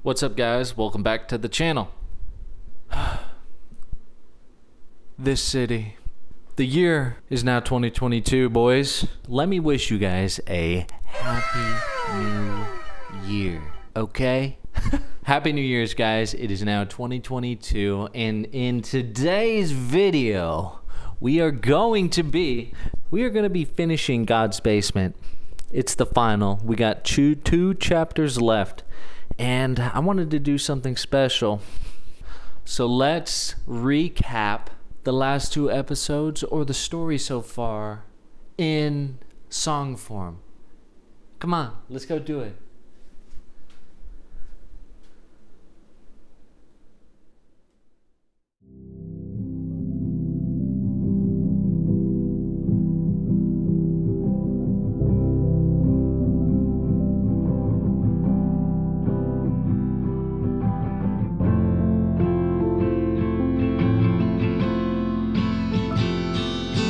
What's up, guys? Welcome back to the channel. This city. The year is now 2022, boys. Let me wish you guys a happy new year, okay? Happy New Year's, guys. It is now 2022, and in today's video, we are going to be finishing God's Basement. It's the final. We got two chapters left, and I wanted to do something special. So let's recap the last two episodes, or the story so far, in song form. Come on, let's go do it.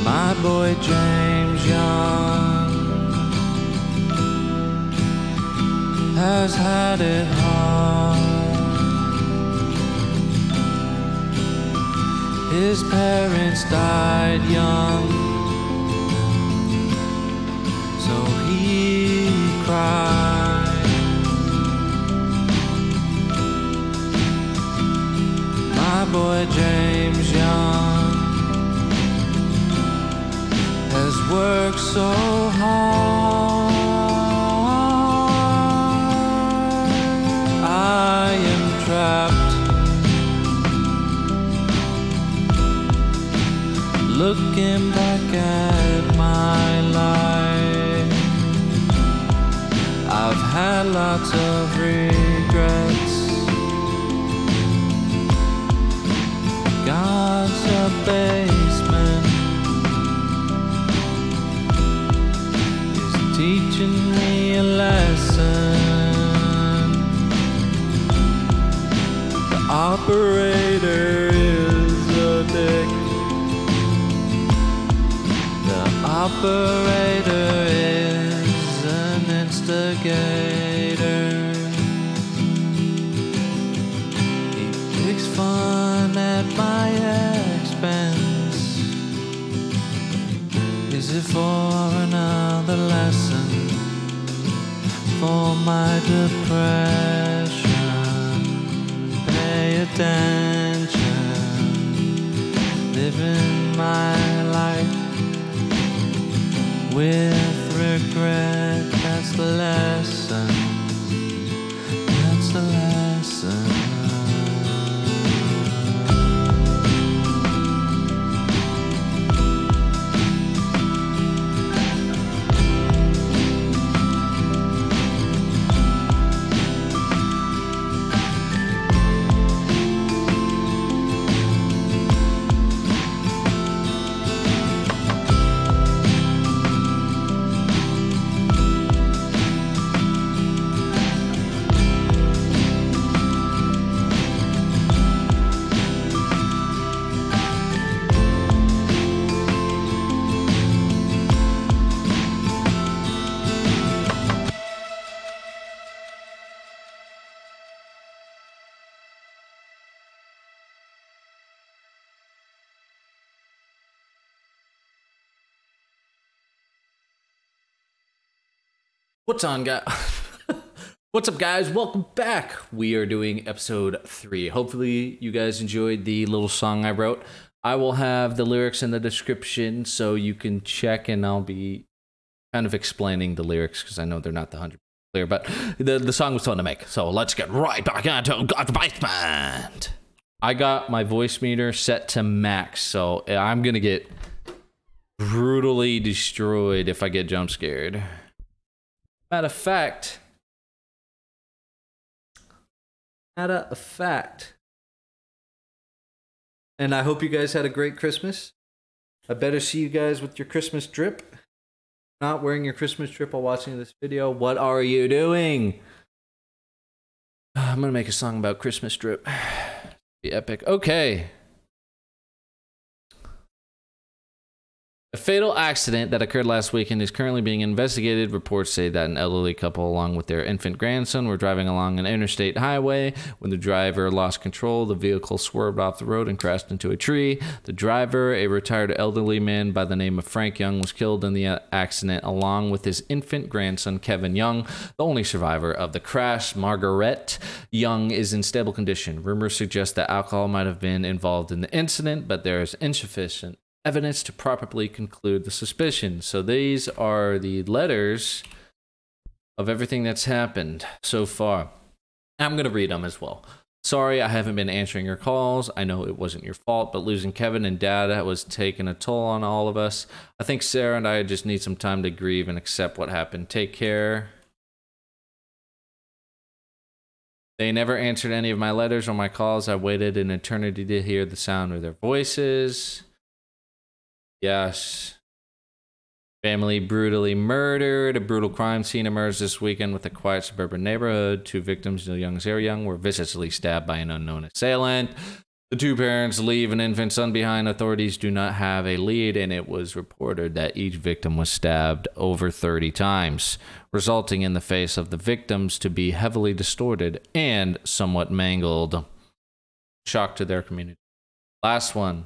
My boy James Young has had it hard. His parents died young, so he cried. My boy James Young has worked so hard. I am trapped, looking back at my life. I've had lots of regrets. God's a basement, teaching me a lesson. The operator is a dick. The operator is an instigator. He picks fun at my expense. Is it for another lesson for my depression? Pay attention, living my life with regret. That's the lesson. That's the lesson. What's on, guys? What's up, guys? Welcome back. We are doing episode 3. Hopefully you guys enjoyed the little song I wrote. I will have the lyrics in the description so you can check, and I'll be kind of explaining the lyrics because I know they're not the 100% clear, but the song was fun to make. So let's get right back into God's Basement. I got my voice meter set to max, so I'm gonna get brutally destroyed if I get jump scared. Matter of fact, and I hope you guys had a great Christmas. I better see you guys with your Christmas drip. Not wearing your Christmas drip while watching this video. What are you doing? I'm gonna make a song about Christmas drip. Be epic. Okay. A fatal accident that occurred last weekend is currently being investigated. Reports say that an elderly couple, along with their infant grandson, were driving along an interstate highway. When the driver lost control, the vehicle swerved off the road and crashed into a tree. The driver, a retired elderly man by the name of Frank Young, was killed in the accident, along with his infant grandson, Kevin Young, the only survivor of the crash. Margaret Young is in stable condition. Rumors suggest that alcohol might have been involved in the incident, but there is insufficient evidence to properly conclude the suspicion. So these are the letters of everything that's happened so far. I'm going to read them as well. Sorry, I haven't been answering your calls. I know it wasn't your fault, but losing Kevin and Dad was taking a toll on all of us. I think Sarah and I just need some time to grieve and accept what happened. Take care. They never answered any of my letters or my calls. I waited an eternity to hear the sound of their voices. Yes. Family brutally murdered. A brutal crime scene emerged this weekend with a quiet suburban neighborhood. 2 victims, Neil Young and Sarah Young, were viciously stabbed by an unknown assailant. The 2 parents leave an infant son behind. Authorities do not have a lead, and it was reported that each victim was stabbed over 30 times, resulting in the face of the victims to be heavily distorted and somewhat mangled. Shock to their community. Last one.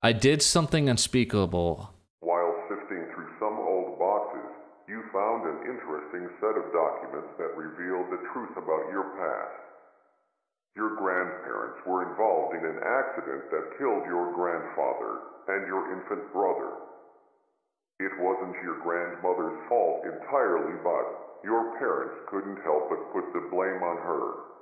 I did something unspeakable. While sifting through some old boxes, you found an interesting set of documents that revealed the truth about your past. Your grandparents were involved in an accident that killed your grandfather and your infant brother. It wasn't your grandmother's fault entirely, but your parents couldn't help but put the blame on her.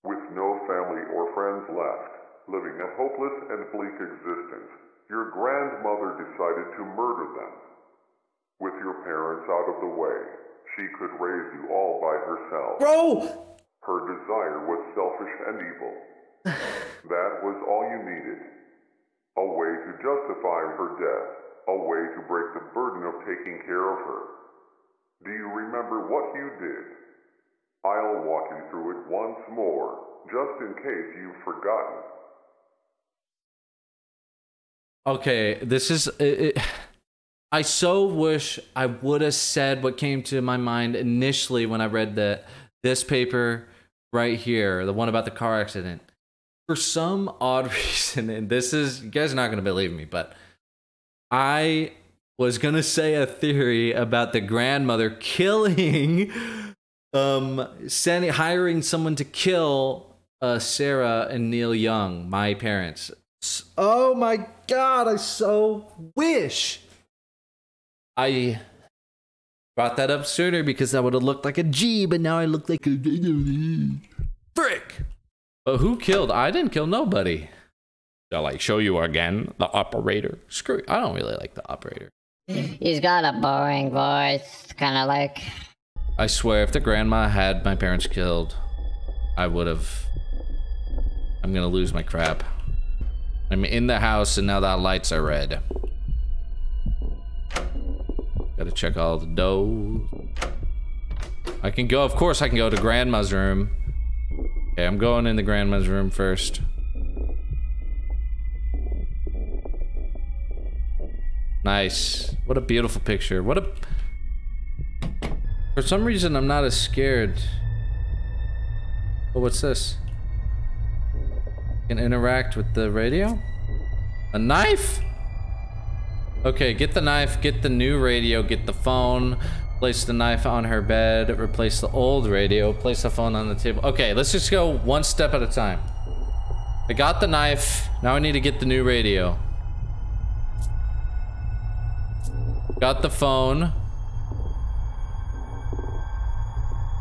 With no family or friends left, living a hopeless and bleak existence, your grandmother decided to murder them. With your parents out of the way, she could raise you all by herself. Bro! Her desire was selfish and evil. That was all you needed. A way to justify her death. A way to break the burden of taking care of her. Do you remember what you did? I'll walk you through it once more, just in case you've forgotten. Okay, this is... I so wish I would have said what came to my mind initially when I read this paper right here, the one about the car accident. For some odd reason, and this is... You guys are not going to believe me, but I was going to say a theory about the grandmother killing... hiring someone to kill Sarah and Neil Young, my parents. Oh my god, I so wish I brought that up sooner, because I would have looked like a G, but now I look like a frick. But who killed? I didn't kill nobody. Shall I show you again? The operator. Screw it. I don't really like the operator. He's got a boring voice, kind of like... I swear, if the grandma had my parents killed, I would have... I'm gonna lose my crap. I'm in the house and now the lights are red. Gotta check all the doors. I can go, of course I can go to grandma's room. Okay, I'm going in the grandma's room first. Nice. What a beautiful picture. What a... For some reason, I'm not as scared. Oh, what's this? Can interact with the radio? A knife? Okay, get the knife, get the new radio, get the phone, place the knife on her bed, replace the old radio, place the phone on the table. Okay, let's just go one step at a time. I got the knife, now I need to get the new radio. Got the phone.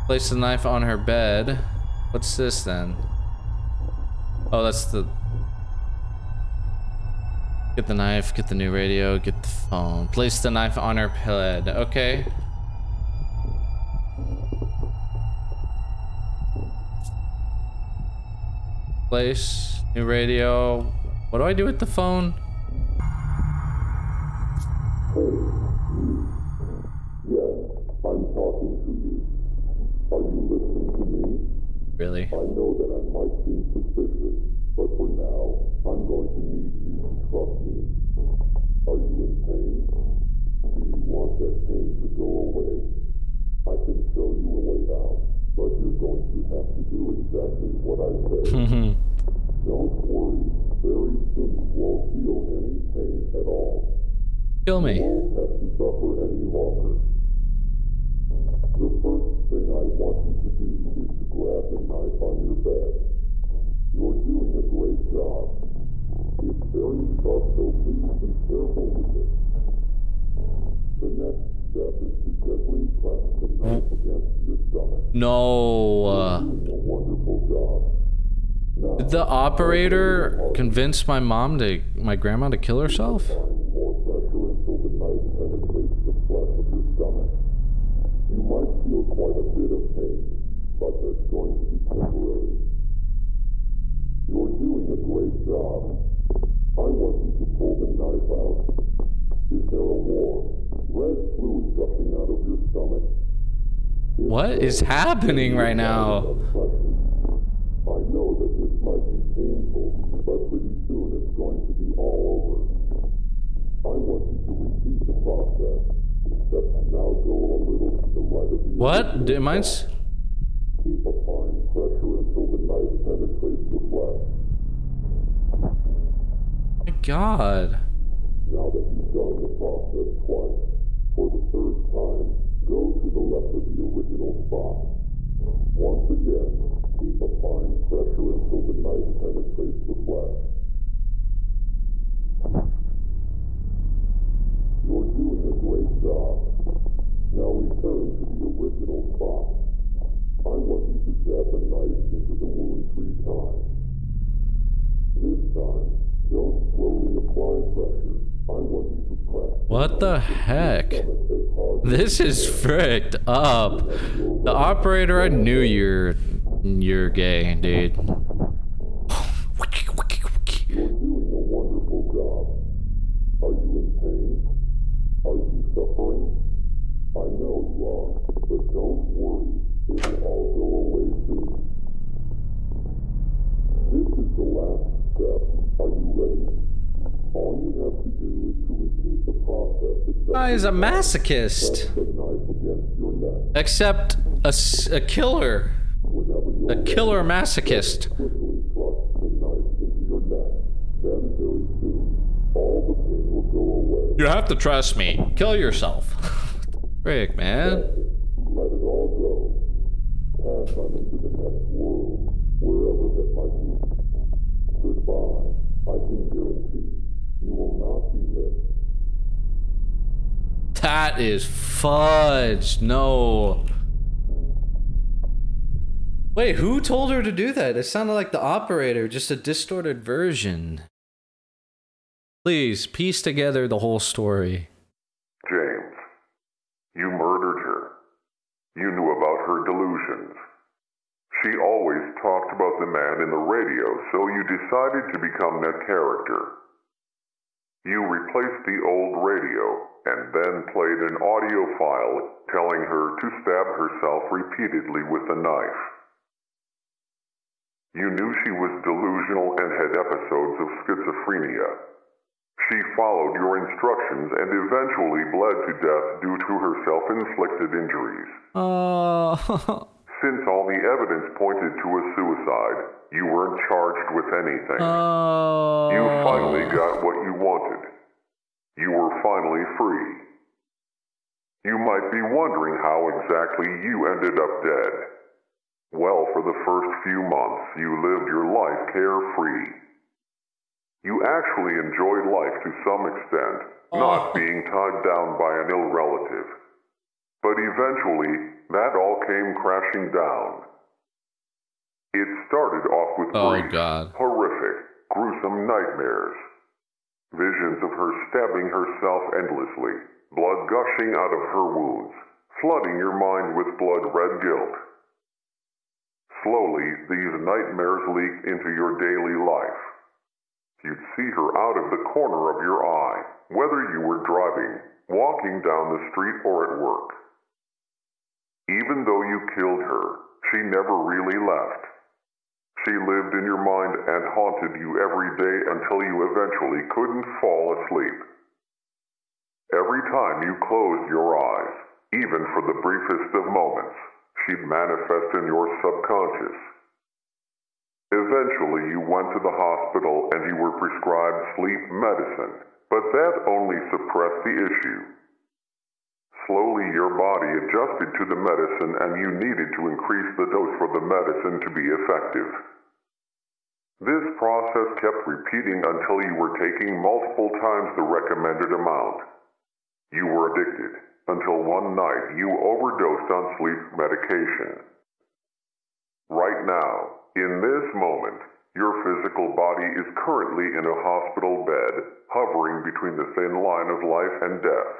Place the knife on her bed. What's this then? Oh, that's the... Get the knife, get the new radio, get the phone. Place the knife on her bed. Okay. Place, new radio. What do I do with the phone? Really? I know that I might seem suspicious, but for now, I'm going to need you to trust me. Are you in pain? Do you want that pain to go away? I can show you a way out, but you're going to have to do exactly what I say. Don't worry, very soon you won't feel any pain at all. Kill me. You won't have to suffer any longer. The first thing I want you to do is to grab the knife on your bed. You're doing a great job. It's very sharp, so please be careful with it. The next step is to gently press the knife against your stomach. No. You're doing a wonderful job. Now, Did the operator convince my grandma to kill herself? applying more pressure until the knife penetrates the flesh of your stomach. You might feel quite a bit of pain, but that's going to be temporary. You're doing a great job. I want you to pull the knife out. Is there a warm, red fluid gushing out of your stomach? What is happening right now? I know that this might be painful, but pretty soon it's going to be all over. I want you to repeat the process, except now go a little to the right of the What? Am I? Keep applying pressure until the knife penetrates the flesh. My God. Now that you've done the process twice, for the third time, go to the left of the original spot. Once again, keep applying pressure until the knife penetrates the flesh. You're doing a great job. Now return to the original spot. I want you to jab the knife into the wound 3 times. This time, don't slowly apply pressure. I want you to press. What the heck? This is fricked up. The operator, I knew you're gay, dude. You're doing a wonderful job. Are you in pain? Are you suffering? I know you are, but don't worry. It will all go away soon. This is the last step. Are you ready? All you have to do is to repeat the process. Guy is a masochist. Press the knife against your neck. Except a killer. Whenever you're A killer masochist. quickly thrust the knife into your neck. Then very soon, all the pain will go away. You have to trust me. Kill yourself. Frick, man. Let it all go. Pass on into the next world, wherever that might be. Goodbye. I can guarantee you will not be missed. That is fudge. No. Wait, who told her to do that? It sounded like the operator, just a distorted version. Please, piece together the whole story. James, you murdered her. You knew about her delusions. She always talked about the man in the radio, so you decided to become that character. You replaced the old radio and then played an audio file telling her to stab herself repeatedly with a knife. You knew she was delusional and had episodes of schizophrenia. She followed your instructions and eventually bled to death due to her self-inflicted injuries. Oh. Since all the evidence pointed to a suicide, you weren't charged with anything. Oh. You finally got what you wanted. You were finally free. You might be wondering how exactly you ended up dead. Well, for the first few months, you lived your life carefree. You actually enjoyed life to some extent, not being tied down by an ill relative. But eventually, that all came crashing down. It started off with brief, horrific, gruesome nightmares. Visions of her stabbing herself endlessly, blood gushing out of her wounds, flooding your mind with blood-red guilt. Slowly, these nightmares leaked into your daily life. You'd see her out of the corner of your eye, whether you were driving, walking down the street, or at work. Even though you killed her, she never really left. She lived in your mind and haunted you every day until you eventually couldn't fall asleep. Every time you closed your eyes, even for the briefest of moments, she'd manifest in your subconscious. Eventually, you went to the hospital and you were prescribed sleep medicine, but that only suppressed the issue. Slowly, your body adjusted to the medicine and you needed to increase the dose for the medicine to be effective. This process kept repeating until you were taking multiple times the recommended amount. You were addicted until one night you overdosed on sleep medication. Right now, in this moment, your physical body is currently in a hospital bed, hovering between the thin line of life and death.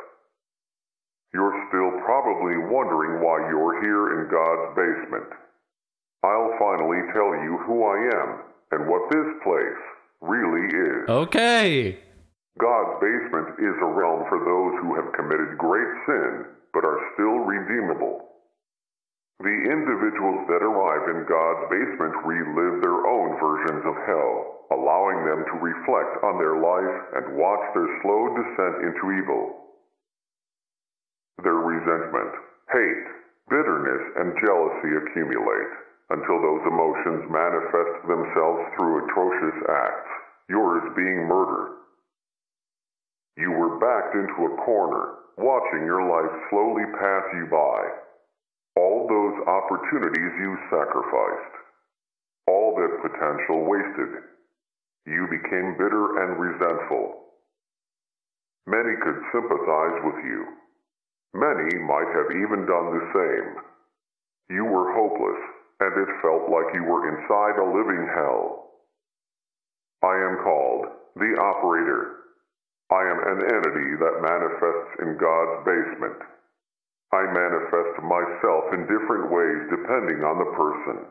You're still probably wondering why you're here in God's basement. I'll finally tell you who I am and what this place really is. Okay. God's basement is a realm for those who have committed great sin but are still redeemable. The individuals that arrive in God's basement relive their own versions of hell, allowing them to reflect on their life and watch their slow descent into evil. Their resentment, hate, bitterness, and jealousy accumulate until those emotions manifest themselves through atrocious acts, yours being murder. You were backed into a corner, watching your life slowly pass you by. All those opportunities you sacrificed. All that potential wasted. You became bitter and resentful. Many could sympathize with you. Many might have even done the same. You were hopeless, and it felt like you were inside a living hell. I am called the Operator. I am an entity that manifests in God's basement. I manifest myself in different ways depending on the person.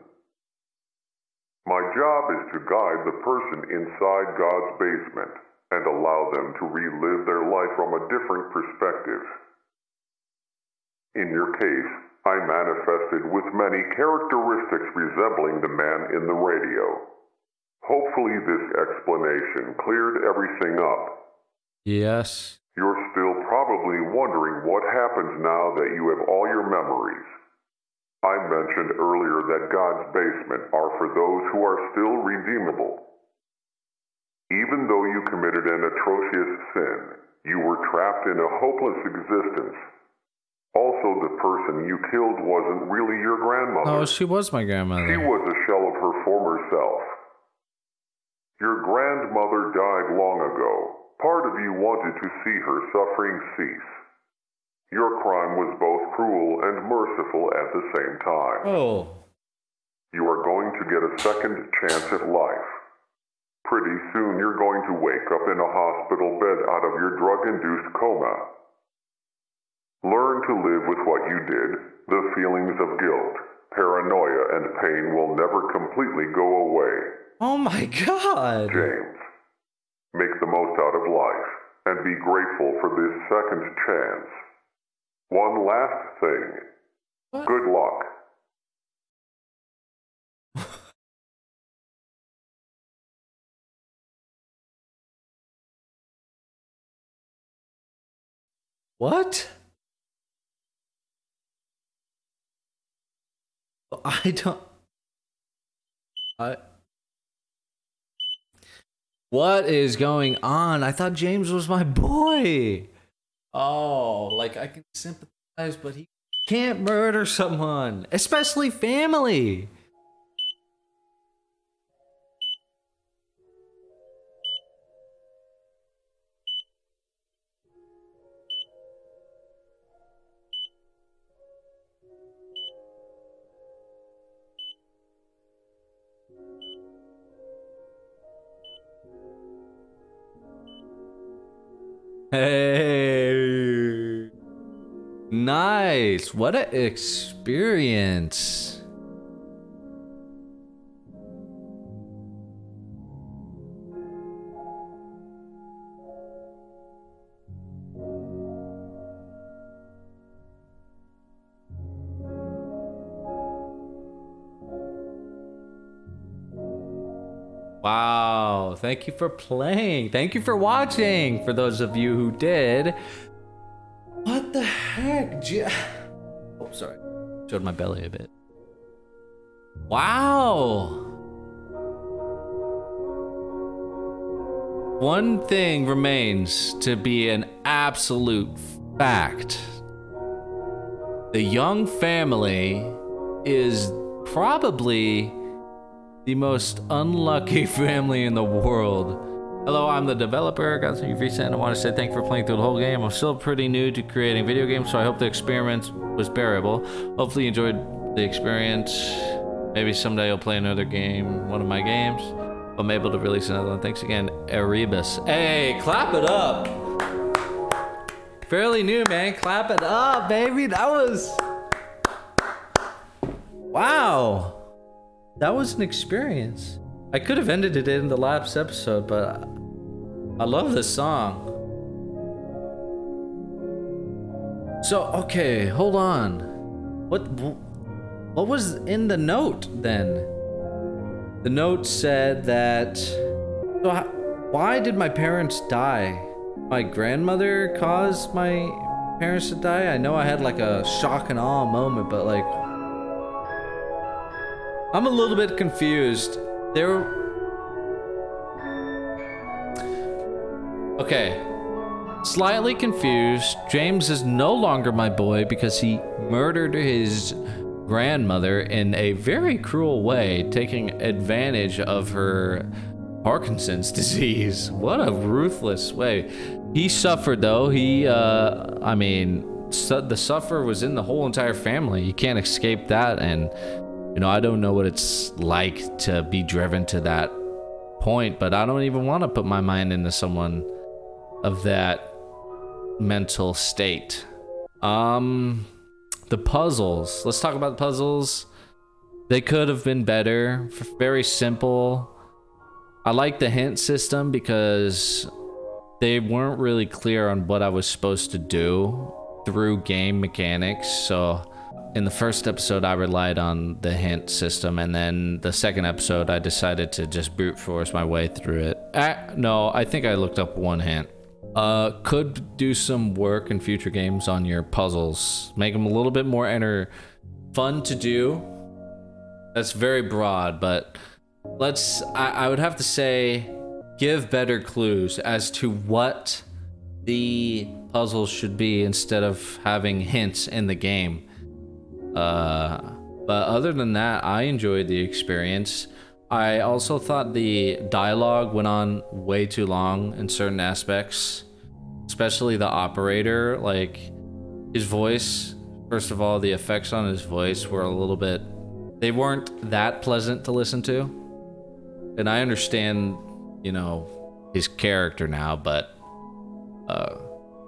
My job is to guide the person inside God's basement and allow them to relive their life from a different perspective. In your case, I manifested with many characteristics resembling the man in the radio. Hopefully this explanation cleared everything up. Yes. You're still probably wondering what happens now that you have all your memories. I mentioned earlier that God's basement are for those who are still redeemable. Even though you committed an atrocious sin, you were trapped in a hopeless existence. Also, the person you killed wasn't really your grandmother. Oh, she was my grandmother. She was a shell of her former self. Your grandmother died long ago. Part of you wanted to see her suffering cease. Your crime was both cruel and merciful at the same time. Oh. You are going to get a second chance at life. Pretty soon you're going to wake up in a hospital bed out of your drug-induced coma. Learn to live with what you did. The feelings of guilt, paranoia, and pain will never completely go away. Oh my God. James. Make the most out of life, and be grateful for this second chance. One last thing. What? Good luck. What? I don't... What is going on? I thought James was my boy. Oh, like I can sympathize, but he can't murder someone, especially family. Hey, nice. What an experience. Wow, thank you for playing. Thank you for watching. For those of you who did, the heck? Oh, sorry. Showed my belly a bit. Wow. One thing remains to be an absolute fact. The Young family is probably the most unlucky family in the world. Hello, I'm the developer. Got some recent. I want to say thank you for playing through the whole game. I'm still pretty new to creating video games, so I hope the experience was bearable. Hopefully you enjoyed the experience. Maybe someday I'll play another game, one of my games. I'm able to release another one. Thanks again, Erebus. Hey, clap it up. Fairly new, man. Clap it up, baby. That was... Wow. That was an experience. I could have ended it in the last episode, but I love this song. So, okay, hold on. What was in the note then? The note said that... So why did my parents die? My grandmother caused my parents to die? I know I had like a shock and awe moment, but like... I'm a little bit confused. Okay. Slightly confused. James is no longer my boy because he murdered his grandmother in a very cruel way, taking advantage of her Parkinson's disease. What a ruthless way. He suffered though. I mean, the suffer was in the whole entire family. You can't escape that, and you know, I don't know what it's like to be driven to that point, but I don't even want to put my mind into someone of that mental state. The puzzles. Let's talk about the puzzles. They could have been better. Very simple. I like the hint system because they weren't really clear on what I was supposed to do through game mechanics. So in the first episode, I relied on the hint system, and then the second episode, I decided to just brute force my way through it. No, I think I looked up one hint. Could do some work in future games on your puzzles. Make them a little bit more fun to do. That's very broad, but I would have to say, give better clues as to what the puzzles should be instead of having hints in the game. But other than that, I enjoyed the experience. I also thought the dialogue went on way too long in certain aspects, especially the operator. Like, his voice, first of all, the effects on his voice were a little bit, they weren't that pleasant to listen to. And I understand, you know, his character now, but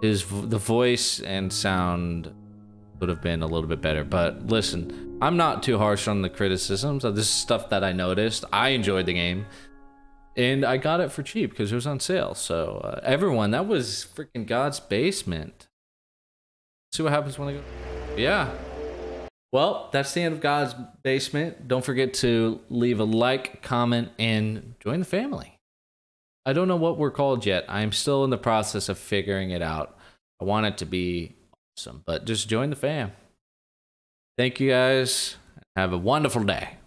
the voice and sound would have been a little bit better. But listen, I'm not too harsh on the criticisms. This is stuff that I noticed. I enjoyed the game, and I got it for cheap because it was on sale. So everyone, that was freaking God's Basement. See what happens when I go. Yeah. Well, that's the end of God's Basement. Don't forget to leave a like, comment, and join the family. I don't know what we're called yet. I'm still in the process of figuring it out. I want it to be awesome, but just join the fam. Thank you guys. Have a wonderful day.